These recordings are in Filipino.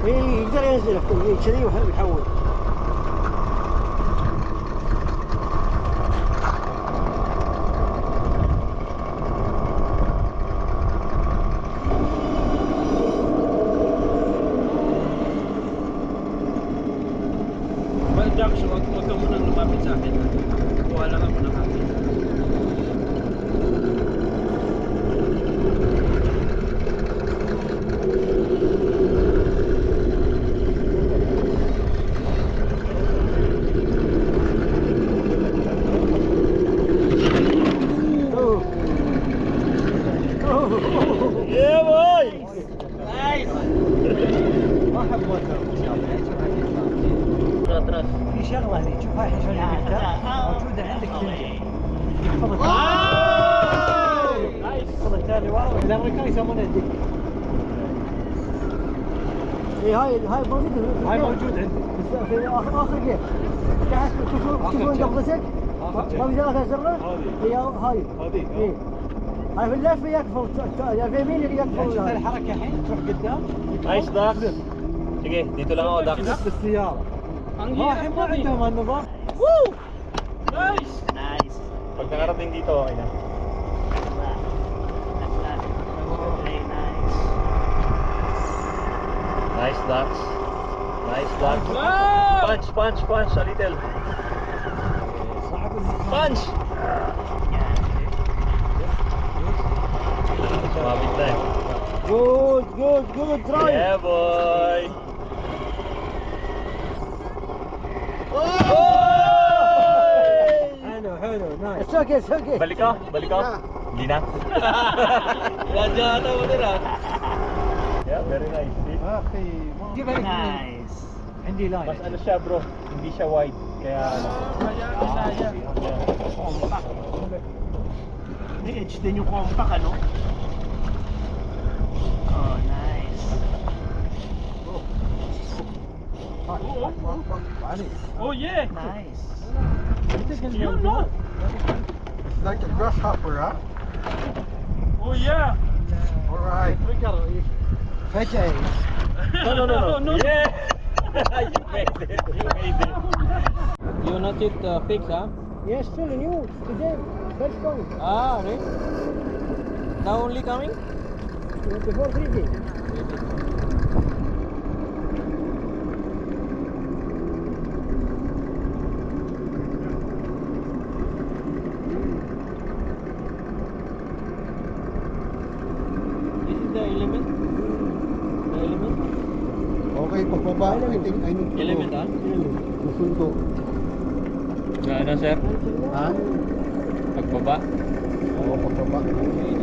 يقدر ينزل كذي ويحول. Jackson, wag ka muna lumapit sa akin. Kuha lang ako ng akin. Yeah boy! Nice! ما احب وتر Atras. في شغله هذه تشوفها الحين شلون موجوده عندك تنجح. يحفظ يحفظ التالي ورا الامريكان يسمونها الدك. اي هاي موجوده هاي موجوده عندي في اخر جيب تحت تشوفون قبضتك ما في ثلاثة زرة هي هاي هذه هاي في اللفه يقفل يا في يمين يقفل شوف الحركه الحين تروح قدام. Nice Dax. Sige, dito lang ako Dax. بالسياره Ang ما الحين ما عندهم هالنظام. Woo! Nice! Nice. Pag nakarating dito, okay na. Very nice. Nice Dax. Nice Dax. Wow! Punch, punch, punch a little. Punch! Sumabit na eh. Good drive. Yeah boy! حلو نايس. It's okay. Balik ka? Balik ka? Hindi na? Radya ata mo nila. Yeah, very nice. See? اخي Nice. عندي لاين. Mas ano siya bro, hindi siya wide. Kaya ano. Compact. Edge din yung compact, ano? Oh, nice. Oh yeah! Nice. You know! Like a grasshopper, huh? Oh yeah! Alright. فجأة No. Yeah! You made it. You made it. You not yet fixed, huh? Yes, still new today. First one. Ah, right. Now only coming? Before 3 days. This is the element? The element? Okay, pagbaba, I think I need to Element, go. ah? Susundo. Ano sir? Ha? Pagbaba? Oo, pagbaba.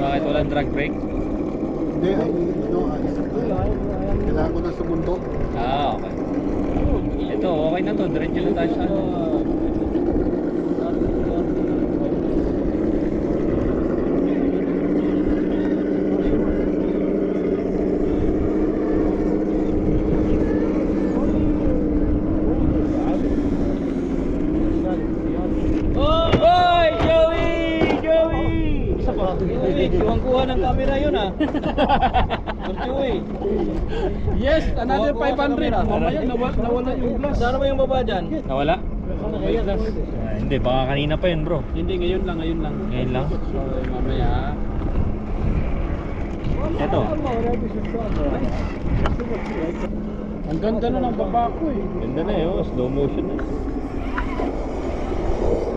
Bakit walang drag brake? Hindi, I need to know. Kailangan ko na sumundo. Ah, okay. Ito, okay na to. Diretso na tayo sa ano. Hoy! Joey! Isa pa. Kuwang-kuha ng camera yun ah. Joey. Yes, another 500. Mamaya nawala yung glass. Saan ba yung baba dyan? Nawala? Hindi, baka kanina pa yun bro. Hindi, ngayon lang. Ngayon lang? So, mamaya. Ito. Ang ganda na ng baba ko eh. Ganda na eh, oh. Slow motion na.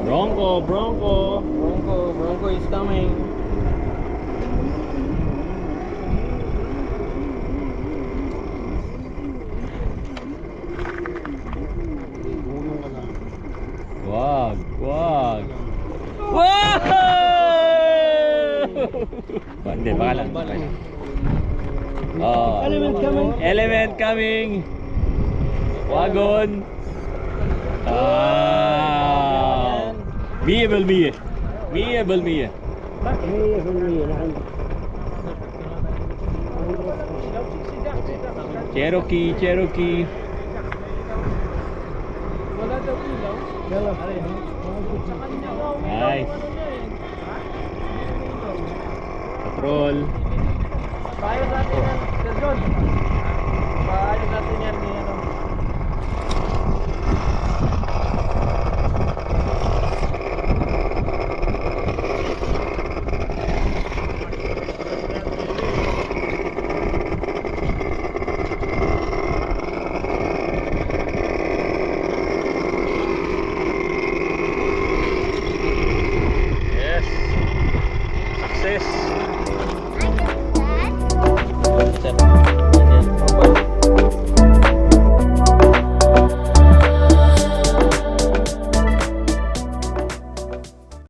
Bronco. Bronco is coming. Wag. Wow! Hindi, baka lang. Oh. Element coming. Wagon. Ah. Mie. Cherokee. Wala daw ilaw. Nice. Patrol. Tayo sa atin, Sir John.